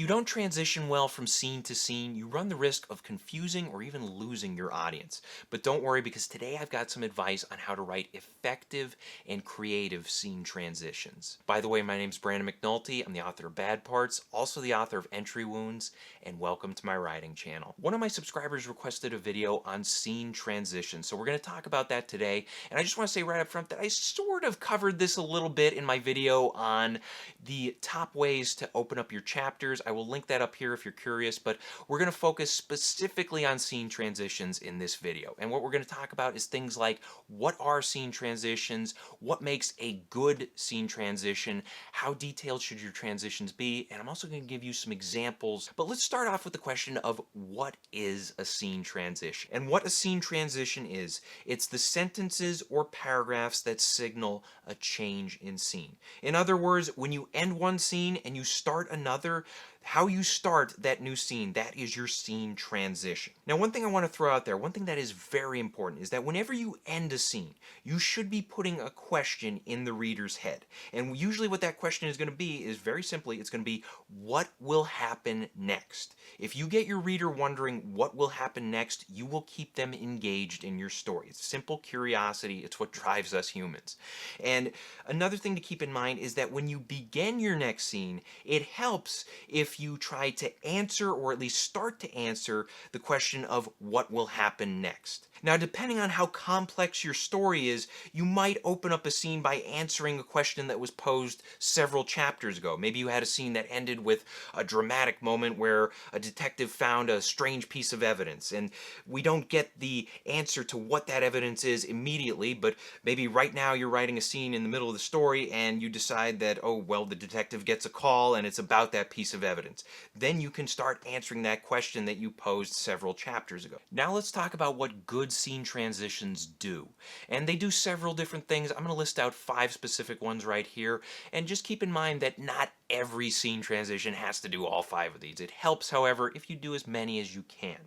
you don't transition well from scene to scene, you run the risk of confusing or even losing your audience. But don't worry, because today I've got some advice on how to write effective and creative scene transitions. By the way, my name's Brandon McNulty. I'm the author of Bad Parts, also the author of Entry Wounds, and welcome to my writing channel. One of my subscribers requested a video on scene transitions, so we're going to talk about that today. And I just want to say right up front that I sort of covered this a little bit in my video on the top ways to open up your chapters. I will link that up here if you're curious, but we're going to focus specifically on scene transitions in this video. And what we're going to talk about is things like what are scene transitions, what makes a good scene transition, how detailed should your transitions be, and I'm also going to give you some examples. But let's start off with the question of what is a scene transition? And what a scene transition is, it's the sentences or paragraphs that signal a change in scene. In other words, when you end one scene and you start another, how you start that new scene, that is your scene transition. Now, one thing I want to throw out there, one thing that is very important, is that whenever you end a scene, you should be putting a question in the reader's head. And usually what that question is going to be is very simply, it's going to be, what will happen next? If you get your reader wondering what will happen next, you will keep them engaged in your story. It's simple curiosity. It's what drives us humans. And another thing to keep in mind is that when you begin your next scene, it helps if you try to answer, or at least start to answer, the question of what will happen next. Now, depending on how complex your story is, you might open up a scene by answering a question that was posed several chapters ago. Maybe you had a scene that ended with a dramatic moment where a detective found a strange piece of evidence, and we don't get the answer to what that evidence is immediately, but maybe right now you're writing a scene in the middle of the story and you decide that, oh, well, the detective gets a call and it's about that piece of evidence. Then you can start answering that question that you posed several chapters ago. Now let's talk about what good scene transitions do. And they do several different things. I'm going to list out 5 specific ones right here. And just keep in mind that not every scene transition has to do all 5 of these. It helps, however, if you do as many as you can.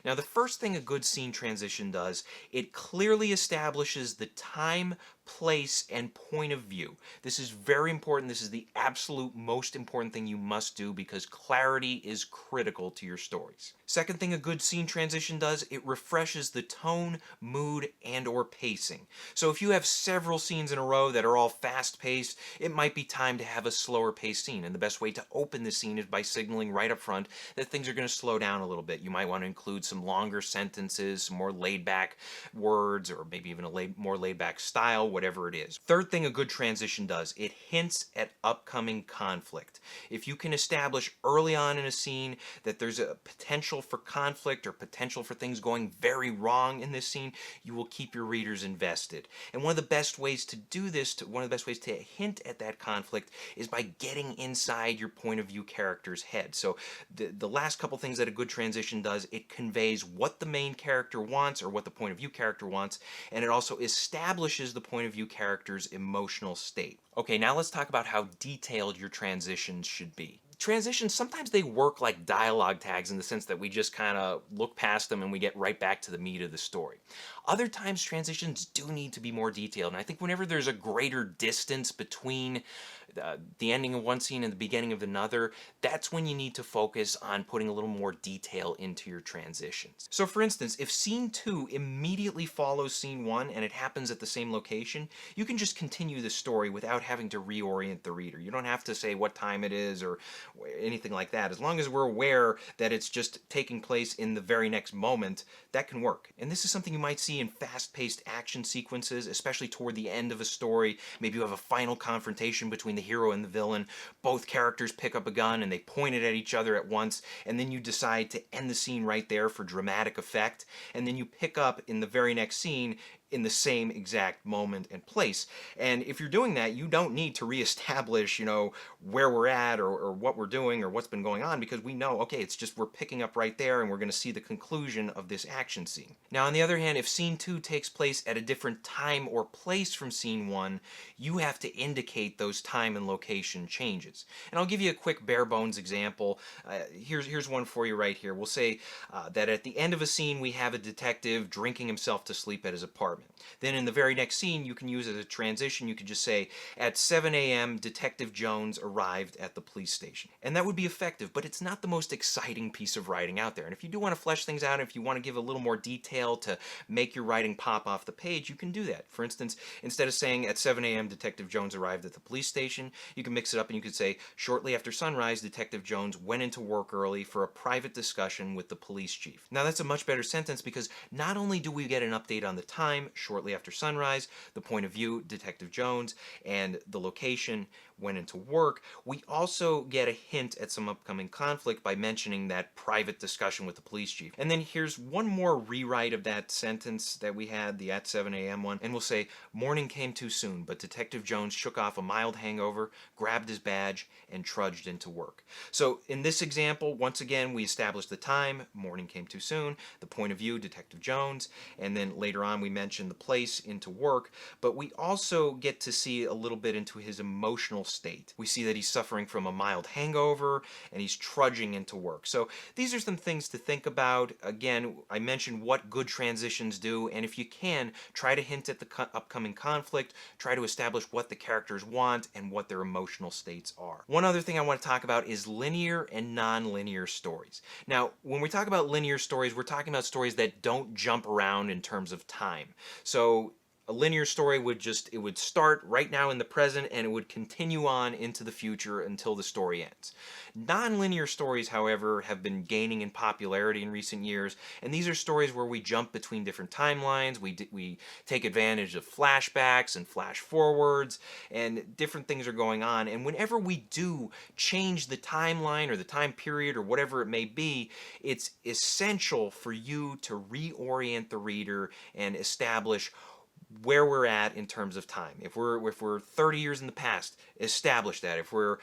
Now, the first thing a good scene transition does, it clearly establishes the time, place, and point of view. This is very important. This is the absolute most important thing you must do because clarity is critical to your stories. Second thing a good scene transition does, it refreshes the tone, mood, and or pacing. So if you have several scenes in a row that are all fast-paced, it might be time to have a slower paced scene. And the best way to open the scene is by signaling right up front that things are going to slow down a little bit. You might want to include some longer sentences, some more laid-back words, or maybe even a more laid-back style, whatever it is. Third thing a good transition does, it hints at upcoming conflict. If you can establish early on in a scene that there's a potential for conflict or potential for things going very wrong in this scene, you will keep your readers invested. And one of the best ways to do this, one of the best ways to hint at that conflict, is by getting inside your point of view character's head. So the last couple things that a good transition does, it conveys what the main character wants or what the point of view character wants, and it also establishes the point of view character's emotional state. Okay, now let's talk about how detailed your transitions should be. Transitions, sometimes they work like dialogue tags in the sense that we just kind of look past them and we get right back to the meat of the story. Other times transitions do need to be more detailed, and I think whenever there's a greater distance between the ending of one scene and the beginning of another, that's when you need to focus on putting a little more detail into your transitions. So for instance, if scene 2 immediately follows scene 1 and it happens at the same location, you can just continue the story without having to reorient the reader. You don't have to say what time it is or anything like that. As long as we're aware that it's just taking place in the very next moment, that can work. And this is something you might see in fast-paced action sequences, especially toward the end of a story. Maybe you have a final confrontation between the hero and the villain. Both characters pick up a gun and they point it at each other at once, and then you decide to end the scene right there for dramatic effect, and then you pick up in the very next scene in the same exact moment and place. And if you're doing that, you don't need to reestablish, where we're at or what we're doing or what's been going on, because we know, okay, it's just we're picking up right there and we're going to see the conclusion of this action scene. Now, on the other hand, if scene 2 takes place at a different time or place from scene 1, you have to indicate those time and location changes. And I'll give you a quick bare bones example. Here's one for you right here. We'll say that at the end of a scene, we have a detective drinking himself to sleep at his apartment. environment. Then in the very next scene, you can use as a transition, you could just say, at 7 a.m., Detective Jones arrived at the police station. And that would be effective, but it's not the most exciting piece of writing out there. And if you do want to flesh things out, if you want to give a little more detail to make your writing pop off the page, you can do that. For instance, instead of saying at 7 a.m. Detective Jones arrived at the police station, you can mix it up and you could say, shortly after sunrise, Detective Jones went into work early for a private discussion with the police chief. Now that's a much better sentence because not only do we get an update on the time, shortly after sunrise, the point of view, Detective Jones, and the location, went into work, we also get a hint at some upcoming conflict by mentioning that private discussion with the police chief. And then here's one more rewrite of that sentence that we had, the at 7 a.m. one, and we'll say, morning came too soon, but Detective Jones shook off a mild hangover, grabbed his badge, and trudged into work. So in this example, once again, we established the time, morning came too soon, the point of view, Detective Jones, and then later on we mentioned the place, into work, but we also get to see a little bit into his emotional state. We see that he's suffering from a mild hangover and he's trudging into work. So these are some things to think about. Again, I mentioned what good transitions do, and if you can, try to hint at the upcoming conflict, try to establish what the characters want and what their emotional states are. One other thing I want to talk about is linear and non-linear stories. Now, when we talk about linear stories, we're talking about stories that don't jump around in terms of time. So a linear story it would start right now in the present and it would continue on into the future until the story ends. Non-linear stories, however, have been gaining in popularity in recent years, and these are stories where we jump between different timelines, we take advantage of flashbacks and flash forwards, and different things are going on, and whenever we do change the timeline or the time period or whatever it may be, it's essential for you to reorient the reader and establish where we're at in terms of time. If we're 30 years in the past, establish that. If we're,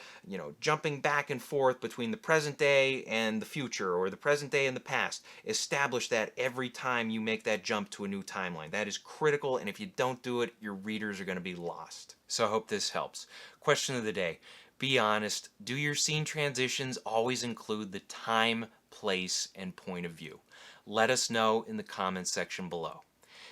jumping back and forth between the present day and the future, or the present day and the past, establish that every time you make that jump to a new timeline. That is critical, and if you don't do it, your readers are going to be lost. So I hope this helps. Question of the day. Be honest. Do your scene transitions always include the time, place, and point of view? Let us know in the comments section below.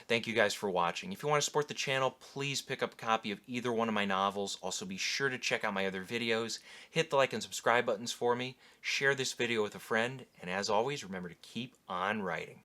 Thank you guys for watching. If you want to support the channel, please pick up a copy of either one of my novels. Also be sure to check out my other videos. Hit the like and subscribe buttons for me. Share this video with a friend. And as always, remember to keep on writing.